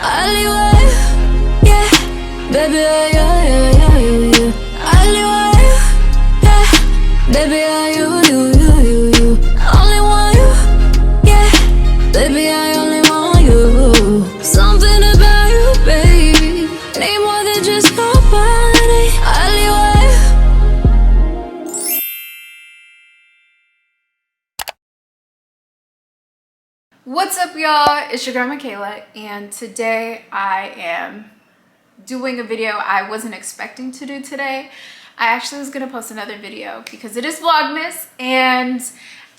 alleyway, yeah, baby, you. Alleyway, yeah, baby, you. Only want you, yeah, baby, I only want you. Something about you, baby, need more than just nobody. Alleyway. What's up, y'all? It's your girl Michaela, and today I am doing a video I wasn't expecting to do today. I actually was gonna post another video because it is Vlogmas, and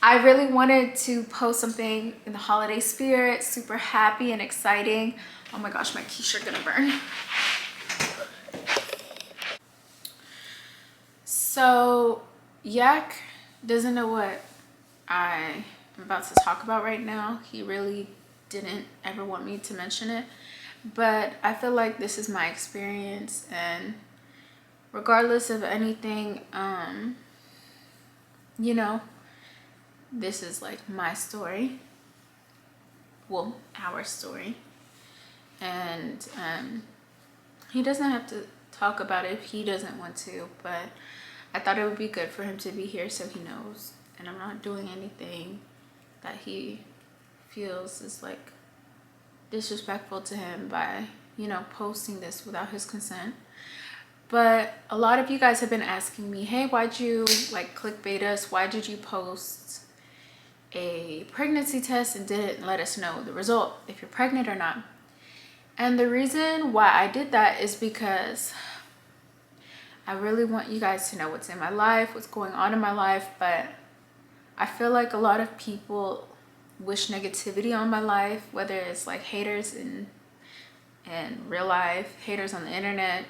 I really wanted to post something in the holiday spirit, super happy and exciting. Oh my gosh, my t-shirt gonna burn. So Yack doesn't know what I'm about to talk about right now. He really didn't ever want me to mention it, but I feel like this is my experience, and regardless of anything, you know, this is like my story, well, our story, and he doesn't have to talk about it if he doesn't want to, but I thought it would be good for him to be here so he knows, and I'm not doing anything that he feels is like disrespectful to him by, you know, posting this without his consent. But a lot of you guys have been asking me, hey, why'd you like clickbait us? Why did you post a pregnancy test and didn't let us know the result, if you're pregnant or not? And the reason why I did that is because I really want you guys to know what's in my life, what's going on in my life, but I feel like a lot of people wish negativity on my life, whether it's like haters in real life, haters on the internet,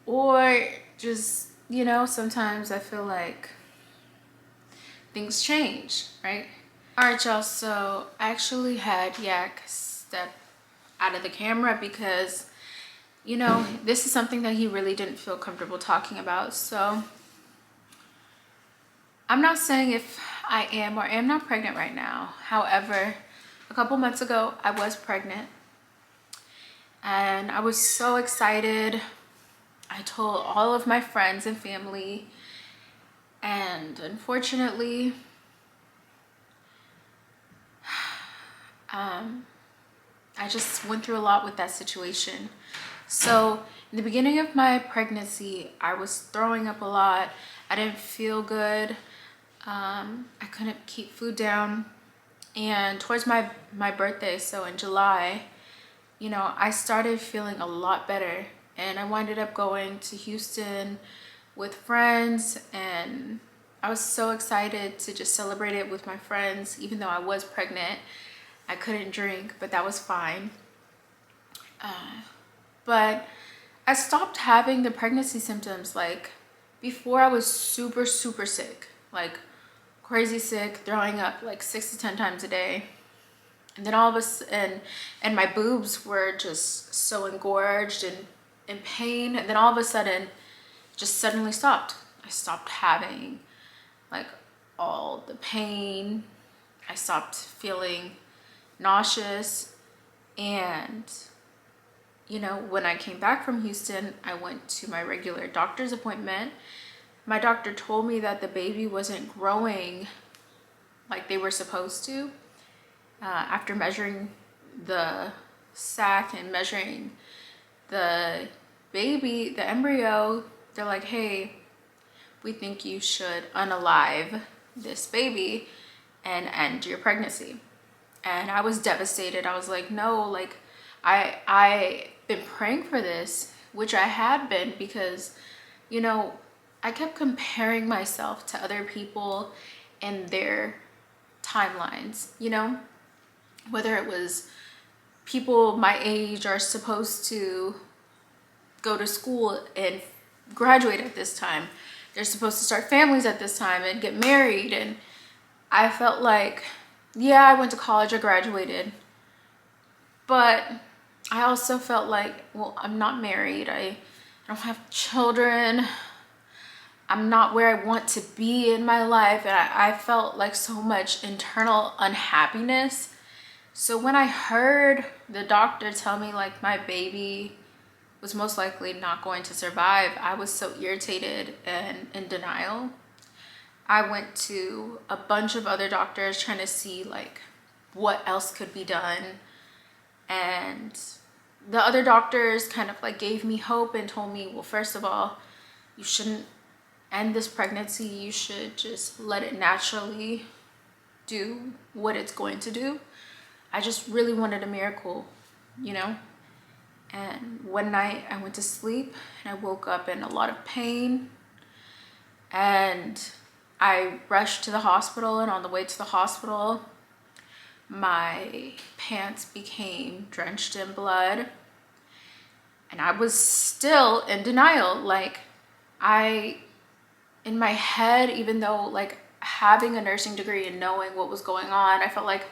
or just, you know, sometimes I feel like things change, right? All right, y'all, so I actually had Yack step out of the camera because, you know, this is something that he really didn't feel comfortable talking about. So I'm not saying if I am or am not pregnant right now. However, a couple months ago, I was pregnant and I was so excited. I told all of my friends and family, and unfortunately, I just went through a lot with that situation. So in the beginning of my pregnancy, I was throwing up a lot. I didn't feel good. I couldn't keep food down, and towards my birthday, so in July, you know, I started feeling a lot better, and I winded up going to Houston with friends, and I was so excited to just celebrate it with my friends. Even though I was pregnant, I couldn't drink, but that was fine. But I stopped having the pregnancy symptoms. Like before, I was super sick, like crazy sick, throwing up like 6 to 10 times a day. And then all of a sudden, and my boobs were just so engorged and in pain. And then all of a sudden, just suddenly stopped. I stopped having like all the pain. I stopped feeling nauseous. And, you know, when I came back from Houston, I went to my regular doctor's appointment. My doctor told me that the baby wasn't growing like they were supposed to. After measuring the sac and measuring the baby, the embryo, they're like, hey, we think you should unalive this baby and end your pregnancy. And I was devastated. I was like, no, like I been praying for this, which I had been, because, you know, I kept comparing myself to other people and their timelines, you know, whether it was people my age are supposed to go to school and graduate at this time. They're supposed to start families at this time and get married. And I felt like, yeah, I went to college, I graduated, but I also felt like, well, I'm not married. I don't have children. I'm not where I want to be in my life. And I felt like so much internal unhappiness So when I heard the doctor tell me like my baby was most likely not going to survive, I was so irritated and in denial. I went to a bunch of other doctors trying to see like what else could be done. And the other doctors kind of like gave me hope and told me, well, first of all, you shouldn't end this pregnancy. You should just let it naturally do what it's going to do. I just really wanted a miracle, you know? And one night I went to sleep and I woke up in a lot of pain, and I rushed to the hospital, and on the way to the hospital, my pants became drenched in blood, and I was still in denial. Like, in my head, even though like having a nursing degree and knowing what was going on, I felt like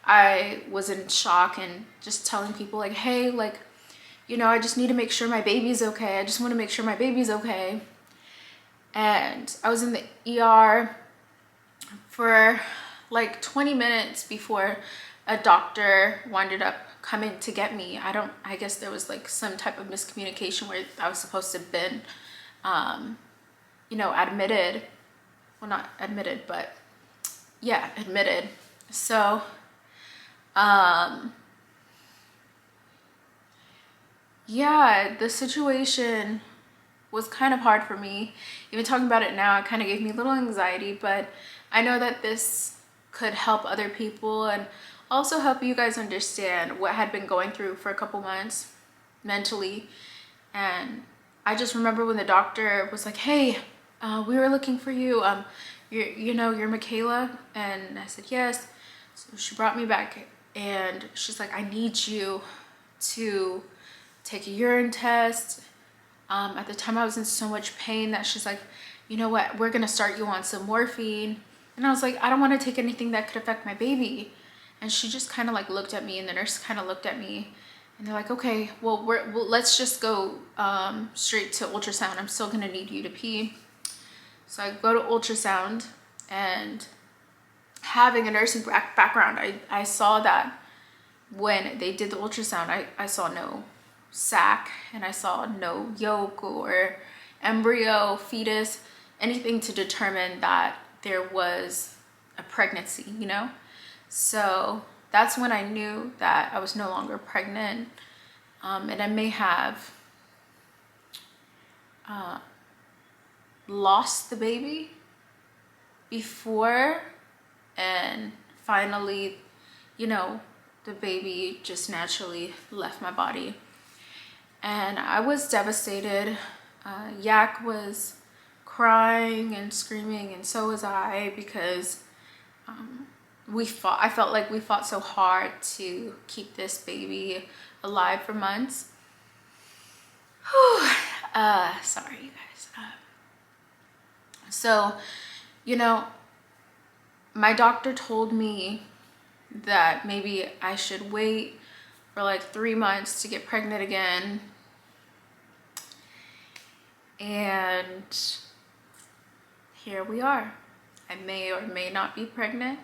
I was in shock and just telling people like, hey, like, you know, I just need to make sure my baby's okay. I just want to make sure my baby's okay. And I was in the ER for like 20 minutes before a doctor winded up coming to get me. I guess there was like some type of miscommunication where I was supposed to have been, you know, admitted. Well, not admitted, but yeah, admitted. So, yeah, the situation was kind of hard for me. Even talking about it now, it kind of gave me a little anxiety, but I know that this could help other people and also help you guys understand what I had been going through for a couple months mentally. And I just remember when the doctor was like, hey, we were looking for you. You're Michaela? And I said, yes. So she brought me back and she's like, I need you to take a urine test. At the time I was in so much pain that she's like, you know what, we're gonna start you on some morphine. And I was like, I don't want to take anything that could affect my baby. And she just kind of like looked at me, and the nurse kind of looked at me, and they're like, okay, well, let's just go straight to ultrasound. I'm still gonna need you to pee. So I go to ultrasound, and having a nursing background, I saw that when they did the ultrasound, I saw no sac, and I saw no yolk or embryo, fetus, anything to determine that there was a pregnancy, you know? So that's when I knew that I was no longer pregnant, and I may have lost the baby before, and finally, you know, the baby just naturally left my body. And I was devastated. Yack was crying and screaming, and so was I, because I felt like we fought so hard to keep this baby alive for months. Sorry, you guys. So, you know, my doctor told me that maybe I should wait for like 3 months to get pregnant again. And here we are. I may or may not be pregnant,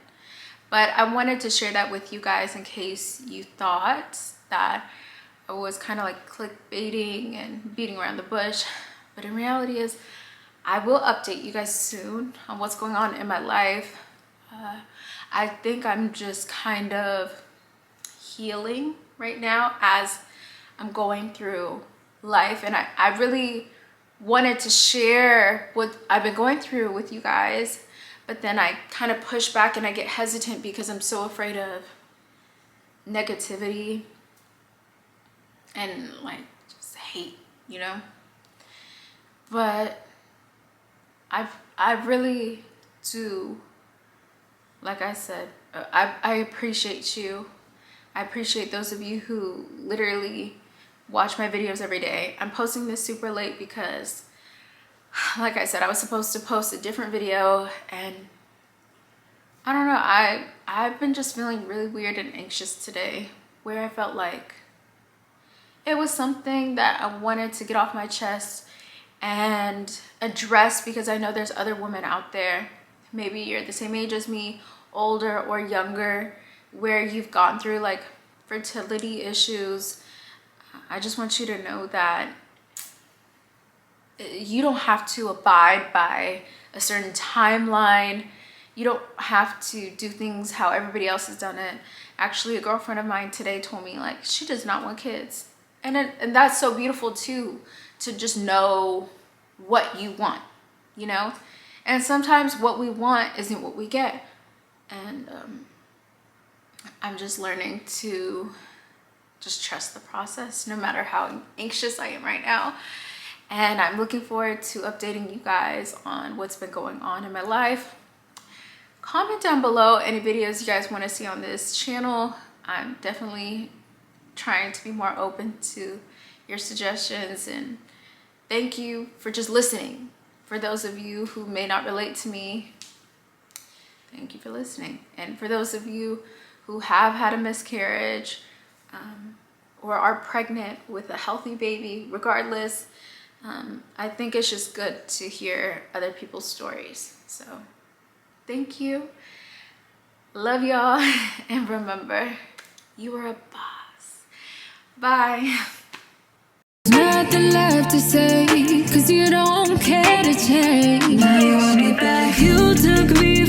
but I wanted to share that with you guys in case you thought that I was kind of like clickbaiting and beating around the bush. But in reality is, I will update you guys soon on what's going on in my life. I think I'm just kind of healing right now as I'm going through life, and I really wanted to share what I've been going through with you guys, but then I kind of push back and I get hesitant because I'm so afraid of negativity and like just hate, you know. But I really do, like I said, I appreciate you. I appreciate those of you who literally watch my videos every day. I'm posting this super late because, like I said, I was supposed to post a different video, and I don't know, I've been just feeling really weird and anxious today, where I felt like it was something that I wanted to get off my chest and address, because I know there's other women out there, maybe you're the same age as me, older or younger, where you've gone through like fertility issues, I just want you to know that you don't have to abide by a certain timeline. You don't have to do things how everybody else has done it. Actually, a girlfriend of mine today told me like she does not want kids. And that's so beautiful too, to just know what you want, you know? And sometimes what we want isn't what we get. And I'm just learning to just trust the process, no matter how anxious I am right now. And I'm looking forward to updating you guys on what's been going on in my life. Comment down below any videos you guys want to see on this channel. I'm definitely trying to be more open to your suggestions, and thank you for just listening. For those of you who may not relate to me, thank you for listening. And for those of you who have had a miscarriage or are pregnant with a healthy baby, regardless, I think it's just good to hear other people's stories. So thank you. Love y'all. And remember, you are a boss. Bye. Nothing left to say, 'cause you don't care to change. Now you want me back. You took me